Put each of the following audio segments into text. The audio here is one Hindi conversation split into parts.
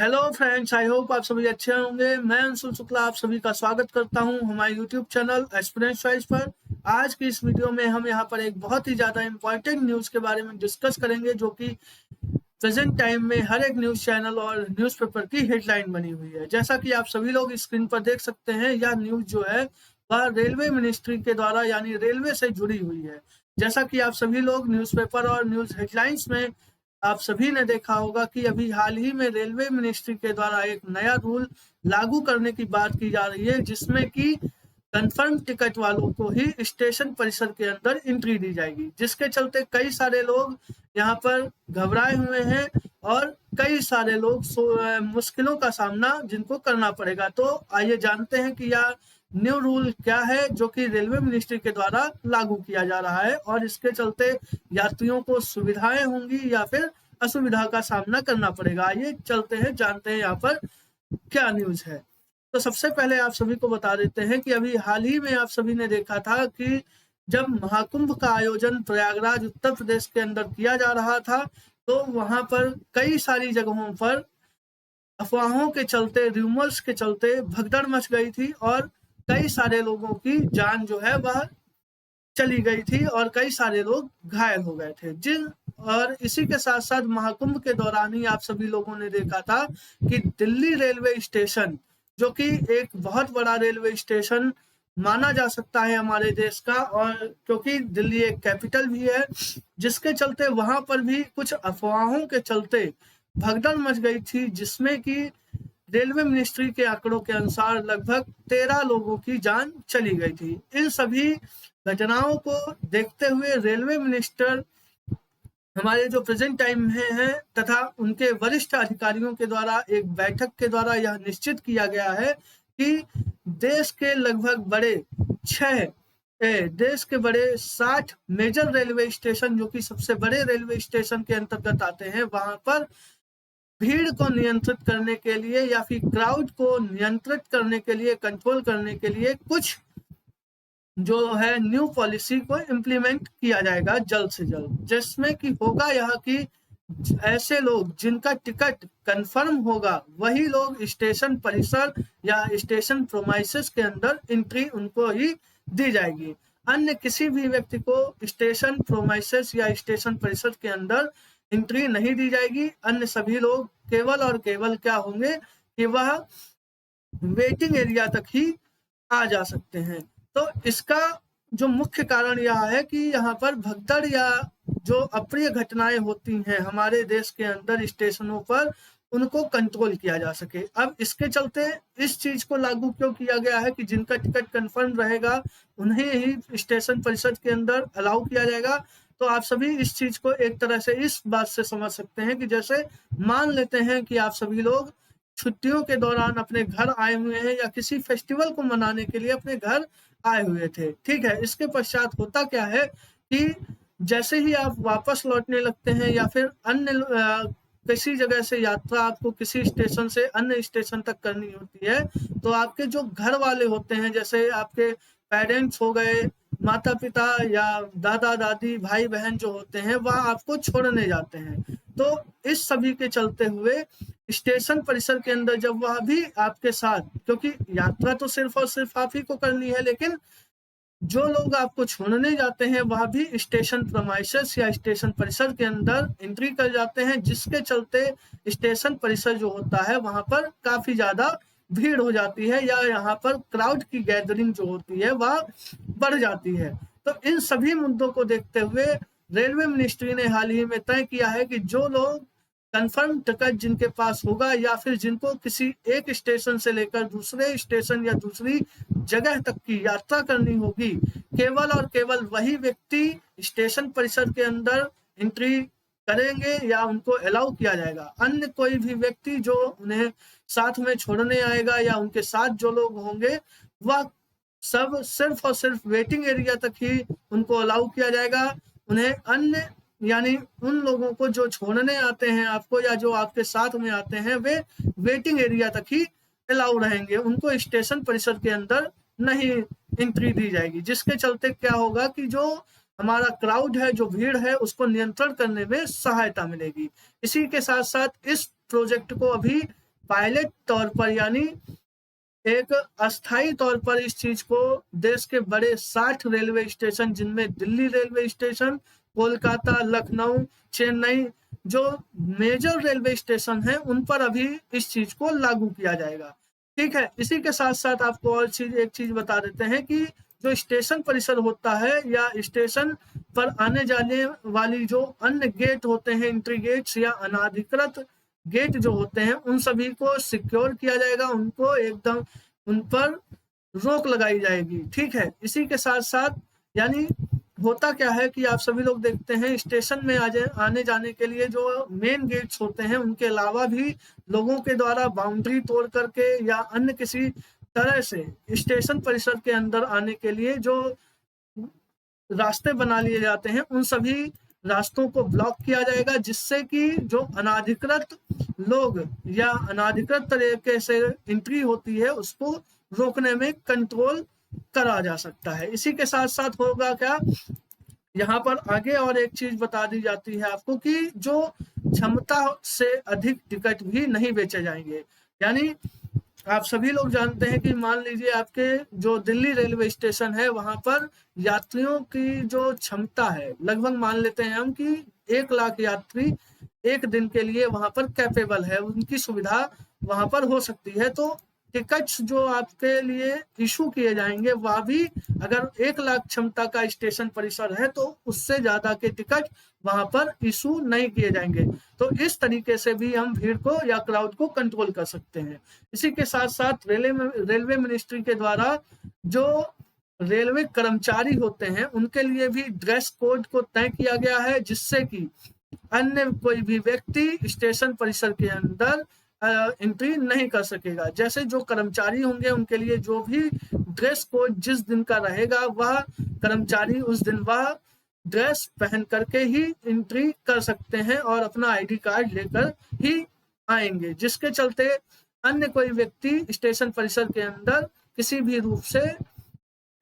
हेलो फ्रेंड्स, आई होप आप सभी अच्छे होंगे। मैं अंशुल शुक्ला आप सभी का स्वागत करता हूं हमारे यूट्यूब चैनल एस्पिरेंट चॉइस पर। आज की इस वीडियो में हम यहां पर एक बहुत ही ज़्यादा इंपॉर्टेंट न्यूज़ के बारे में डिस्कस करेंगे, जो कि प्रेजेंट टाइम में हर एक न्यूज़ चैनल और न्यूज़पेपर की हेडलाइन बनी हुई है। जैसा कि आप सभी लोग स्क्रीन पर देख सकते हैं, यह न्यूज़ जो है वह रेलवे मिनिस्ट्री के द्वारा यानी रेलवे से जुड़ी हुई है। जैसा कि आप सभी लोग न्यूज़पेपर और न्यूज़ हेडलाइंस में आप सभी ने देखा होगा कि अभी हाल ही में रेलवे मिनिस्ट्री के द्वारा एक नया रूल लागू करने की बात की जा रही है, जिसमें कि कंफर्म टिकट वालों को ही स्टेशन परिसर के अंदर एंट्री दी जाएगी, जिसके चलते कई सारे लोग यहाँ पर घबराए हुए हैं और कई सारे लोग मुश्किलों का सामना जिनको करना पड़ेगा। तो आइए जानते हैं कि यह न्यू रूल क्या है जो कि रेलवे मिनिस्ट्री के द्वारा लागू किया जा रहा है और इसके चलते यात्रियों को सुविधाएं होंगी या फिर असुविधा का सामना करना पड़ेगा। आइए चलते हैं, जानते हैं यहाँ पर क्या न्यूज है। तो सबसे पहले आप सभी को बता देते हैं कि अभी हाल ही में आप सभी ने देखा था कि जब महाकुंभ का आयोजन प्रयागराज उत्तर प्रदेश के अंदर किया जा रहा था, तो वहां पर कई सारी जगहों पर अफवाहों के चलते, रूमर्स के चलते भगदड़ मच गई थी और कई सारे लोगों की जान जो है वह चली गई थी और कई सारे लोग घायल हो गए थे। और इसी के साथ साथ महाकुंभ के दौरान ही आप सभी लोगों ने देखा था कि दिल्ली रेलवे स्टेशन, जो कि एक बहुत बड़ा रेलवे स्टेशन माना जा सकता है हमारे देश का, और क्योंकि दिल्ली एक कैपिटल भी है, जिसके चलते वहां पर भी कुछ अफवाहों के चलते भगदड़ मच गई थी, जिसमें कि रेलवे मिनिस्ट्री के आंकड़ों के अनुसार लगभग 13 लोगों की जान चली गई थी। इन सभी घटनाओं को देखते हुए रेलवे मिनिस्टर हमारे जो प्रेजेंट टाइम में है तथा उनके वरिष्ठ अधिकारियों के द्वारा एक बैठक के द्वारा यह निश्चित किया गया है कि देश के लगभग बड़े 60 मेजर रेलवे स्टेशन, जो कि सबसे बड़े रेलवे स्टेशन के अंतर्गत आते हैं, वहां पर भीड़ को नियंत्रित करने के लिए या फिर क्राउड को नियंत्रित करने के लिए, कंट्रोल करने के लिए कुछ जो है न्यू पॉलिसी को इम्प्लीमेंट किया जाएगा जल्द से जल्द, जिसमें कि होगा यह कि ऐसे लोग जिनका टिकट कंफर्म होगा वही लोग स्टेशन परिसर या स्टेशन प्रोमाइसेस के अंदर एंट्री उनको ही दी जाएगी। अन्य किसी भी व्यक्ति को स्टेशन प्रोमाइसेस या स्टेशन परिसर के अंदर एंट्री नहीं दी जाएगी। अन्य सभी लोग केवल और केवल क्या होंगे कि वह वेटिंग एरिया तक ही आ जा सकते हैं। तो इसका जो मुख्य कारण यह है कि यहाँ पर भगदड़ या जो अप्रिय घटनाएं होती हैं हमारे देश के अंदर स्टेशनों पर, उनको कंट्रोल किया जा सके। अब इसके चलते इस चीज को लागू क्यों किया गया है कि जिनका टिकट कंफर्म रहेगा उन्हें ही स्टेशन परिषद के अंदर अलाउ किया जाएगा। तो आप सभी इस चीज को एक तरह से इस बात से समझ सकते हैं कि जैसे मान लेते हैं कि आप सभी लोग छुट्टियों के दौरान अपने घर आए हुए हैं या किसी फेस्टिवल को मनाने के लिए अपने घर आए हुए थे, ठीक है। इसके पश्चात होता क्या है कि जैसे ही आप वापस लौटने लगते हैं या फिर अन्य किसी जगह से यात्रा आपको किसी स्टेशन से अन्य स्टेशन तक करनी होती है, तो आपके जो घर वाले होते हैं, जैसे आपके पेरेंट्स हो गए, माता पिता या दादा दादी, भाई बहन जो होते हैं, वह आपको छोड़ने जाते हैं। तो इस सभी के चलते हुए स्टेशन परिसर के अंदर जब वह भी आपके साथ, क्योंकि यात्रा तो सिर्फ और सिर्फ आप ही को करनी है, लेकिन जो लोग आपको छोड़ने जाते हैं वह भी स्टेशन प्रेमाइसेस या स्टेशन परिसर के अंदर एंट्री कर जाते हैं, जिसके चलते स्टेशन परिसर जो होता है वहां पर काफी ज्यादा भीड़ हो जाती है या यहाँ पर क्राउड की गैदरिंग जो होती है वह बढ़ जाती है। तो इन सभी मुद्दों को देखते हुए रेलवे मिनिस्ट्री ने हाल ही में तय किया है कि जो लोग कंफर्म टिकट जिनके पास होगा या फिर जिनको किसी एक स्टेशन से लेकर दूसरे स्टेशन या दूसरी जगह तक की यात्रा करनी होगी, केवल और केवल वही व्यक्ति स्टेशन परिसर के अंदर एंट्री करेंगे या उनको अलाउ किया जाएगा। अन्य कोई भी व्यक्ति जो उन्हें साथ में छोड़ने आएगा या उनके साथ जो लोग होंगे, वह सब सिर्फ और सिर्फ वेटिंग एरिया तक ही उनको अलाउ किया जाएगा। उन्हें अन्य यानी उन लोगों को जो छोड़ने आते हैं आपको या जो आपके साथ में आते हैं, वे वेटिंग एरिया तक ही अलाउ रहेंगे, उनको स्टेशन परिसर के अंदर नहीं एंट्री दी जाएगी। जिसके चलते क्या होगा कि जो हमारा क्राउड है, जो भीड़ है, उसको नियंत्रण करने में सहायता मिलेगी। इसी के साथ साथ इस प्रोजेक्ट को अभी पायलट तौर पर यानी एक अस्थायी तौर पर इस चीज को देश के बड़े 60 रेलवे स्टेशन, जिनमें दिल्ली रेलवे स्टेशन, कोलकाता, लखनऊ, चेन्नई, जो मेजर रेलवे स्टेशन हैं, उन पर अभी इस चीज को लागू किया जाएगा। ठीक है, इसी के साथ साथ आपको और एक चीज बता देते हैं कि जो स्टेशन परिसर होता है या स्टेशन पर आने जाने वाली जो अन्य गेट होते हैं, एंट्री गेट्स या अनाधिकृत गेट जो होते हैं, उन सभी को सिक्योर किया जाएगा, उनको एकदम उन पर रोक लगाई जाएगी। ठीक है, इसी के साथ साथ यानी होता क्या है कि आप सभी लोग देखते हैं स्टेशन में आने जाने के लिए जो मेन गेट्स होते हैं, उनके अलावा भी लोगों के द्वारा बाउंड्री तोड़ करके या अन्य किसी तरह से स्टेशन परिसर के अंदर आने के लिए जो रास्ते बना लिए जाते हैं, उन सभी रास्तों को ब्लॉक किया जाएगा, जिससे कि जो अनाधिकृत लोग या अनाधिकृत तरीके से एंट्री होती है उसको रोकने में कंट्रोल करा जा सकता है। इसी के साथ साथ होगा क्या, यहाँ पर आगे और एक चीज बता दी जाती है आपको कि जो क्षमता से अधिक टिकट भी नहीं बेचे जाएंगे। यानी आप सभी लोग जानते हैं कि मान लीजिए आपके जो दिल्ली रेलवे स्टेशन है, वहां पर यात्रियों की जो क्षमता है लगभग मान लेते हैं हम कि 1 लाख यात्री एक दिन के लिए वहां पर कैपेबल है, उनकी सुविधा वहां पर हो सकती है। तो टिकट्स जो आपके लिए इशू किए जाएंगे वह भी अगर 1 लाख क्षमता का स्टेशन परिसर है तो उससे ज्यादा के टिकट वहां पर इशू नहीं किए जाएंगे। तो इस तरीके से भी हम भीड़ को या क्राउड को कंट्रोल कर सकते हैं। इसी के साथ साथ रेलवे मिनिस्ट्री के द्वारा जो रेलवे कर्मचारी होते हैं उनके लिए भी ड्रेस कोड को तय किया गया है, जिससे कि अन्य कोई भी व्यक्ति स्टेशन परिसर के अंदर एंट्री नहीं कर सकेगा। जैसे जो कर्मचारी होंगे उनके लिए जो भी ड्रेस कोड जिस दिन का रहेगा, वह कर्मचारी उस दिन वह ड्रेस पहन करके ही एंट्री कर सकते हैं और अपना आईडी कार्ड लेकर ही आएंगे, जिसके चलते अन्य कोई व्यक्ति स्टेशन परिसर के अंदर किसी भी रूप से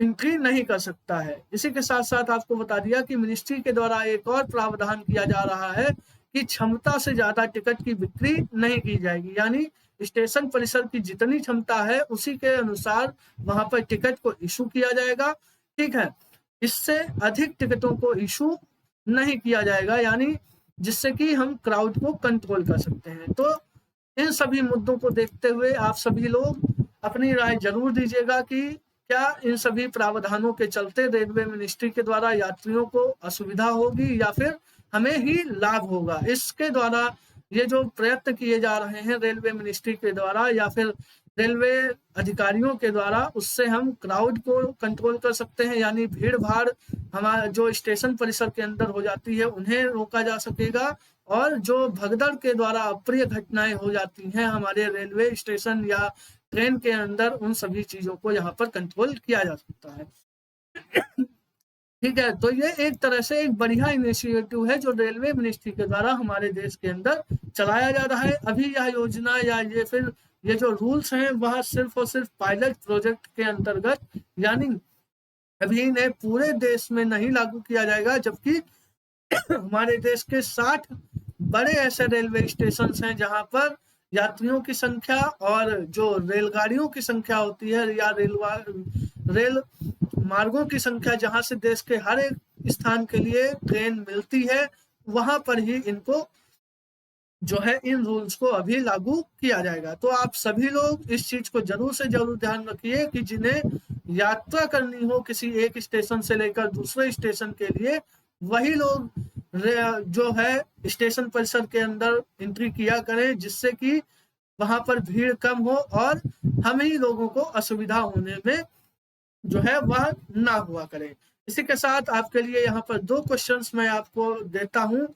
एंट्री नहीं कर सकता है। इसी के साथ साथ आपको बता दिया कि मिनिस्ट्री के द्वारा एक और प्रावधान किया जा रहा है कि क्षमता से ज्यादा टिकट की बिक्री नहीं की जाएगी। यानी स्टेशन परिसर की जितनी क्षमता है उसी के अनुसार वहां पर टिकट को इशू किया जाएगा। ठीक है, इससे अधिक टिकटों को इशू नहीं किया जाएगा, यानी जिससे कि हम क्राउड को कंट्रोल कर सकते हैं। तो इन सभी मुद्दों को देखते हुए आप सभी लोग अपनी राय जरूर दीजिएगा कि क्या इन सभी प्रावधानों के चलते रेलवे मिनिस्ट्री के द्वारा यात्रियों को असुविधा होगी या फिर हमें ही लाभ होगा। इसके द्वारा ये जो प्रयत्न किए जा रहे हैं रेलवे मिनिस्ट्री के द्वारा या फिर रेलवे अधिकारियों के द्वारा, उससे हम क्राउड को कंट्रोल कर सकते हैं, यानी भीड़ भाड़ हमारा जो स्टेशन परिसर के अंदर हो जाती है उन्हें रोका जा सकेगा, और जो भगदड़ के द्वारा अप्रिय घटनाएं हो जाती हैं हमारे रेलवे स्टेशन या ट्रेन के अंदर, उन सभी चीजों को यहाँ पर कंट्रोल किया जा सकता है। ठीक है, तो ये एक तरह से एक बढ़िया इनिशिएटिव है जो रेलवे मिनिस्ट्री के द्वारा हमारे देश के अंदर चलाया जा रहा है। अभी यह योजना या ये जो रूल्स हैं वह सिर्फ और सिर्फ पायलट प्रोजेक्ट के अंतर्गत, यानी अभी इन्हें पूरे देश में नहीं लागू किया जाएगा, जबकि हमारे देश के 60 बड़े ऐसे रेलवे स्टेशन हैं जहां पर यात्रियों की संख्या और जो रेलगाड़ियों की संख्या होती है या रेल मार्गों की संख्या जहां से देश के हर एक स्थान के लिए ट्रेन मिलती है, वहां पर ही इनको जो है इन रूल्स को अभी लागू किया जाएगा। तो आप सभी लोग इस चीज को जरूर से जरूर ध्यान रखिए कि जिन्हें यात्रा करनी हो किसी एक स्टेशन से लेकर दूसरे स्टेशन के लिए, वही लोग जो है स्टेशन परिसर के अंदर एंट्री किया करें, जिससे कि वहां पर भीड़ कम हो और हम ही लोगों को असुविधा होने में जो है वह ना हुआ करे। इसी के साथ आपके लिए यहाँ पर 2 क्वेश्चंस मैं आपको देता हूं,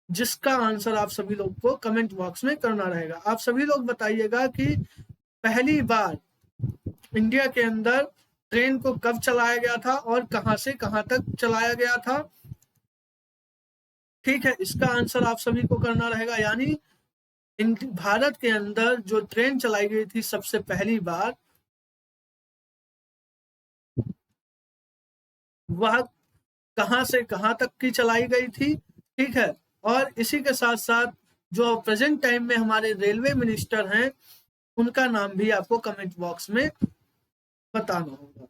जिसका आंसर आप सभी लोग को कमेंट बॉक्स में करना रहेगा। आप सभी लोग बताइएगा कि पहली बार इंडिया के अंदर ट्रेन को कब चलाया गया था और कहां से कहां तक चलाया गया था। ठीक है, इसका आंसर आप सभी को करना रहेगा। यानी भारत के अंदर जो ट्रेन चलाई गई थी सबसे पहली बार, वह कहां से कहां तक की चलाई गई थी। ठीक है, और इसी के साथ साथ जो प्रेजेंट टाइम में हमारे रेलवे मिनिस्टर हैं उनका नाम भी आपको कमेंट बॉक्स में बताना होगा।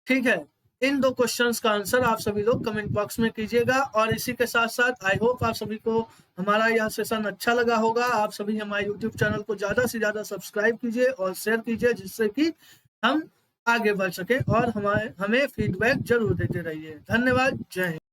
ठीक है, इन 2 क्वेश्चंस का आंसर आप सभी लोग कमेंट बॉक्स में कीजिएगा। और इसी के साथ साथ आई होप आप सभी को हमारा यह सेशन अच्छा लगा होगा। आप सभी हमारे यूट्यूब चैनल को ज्यादा से ज्यादा सब्सक्राइब कीजिए और शेयर कीजिए, जिससे कि हम आगे बढ़ सके और हमें फीडबैक जरूर देते रहिए। धन्यवाद। जय हिंद।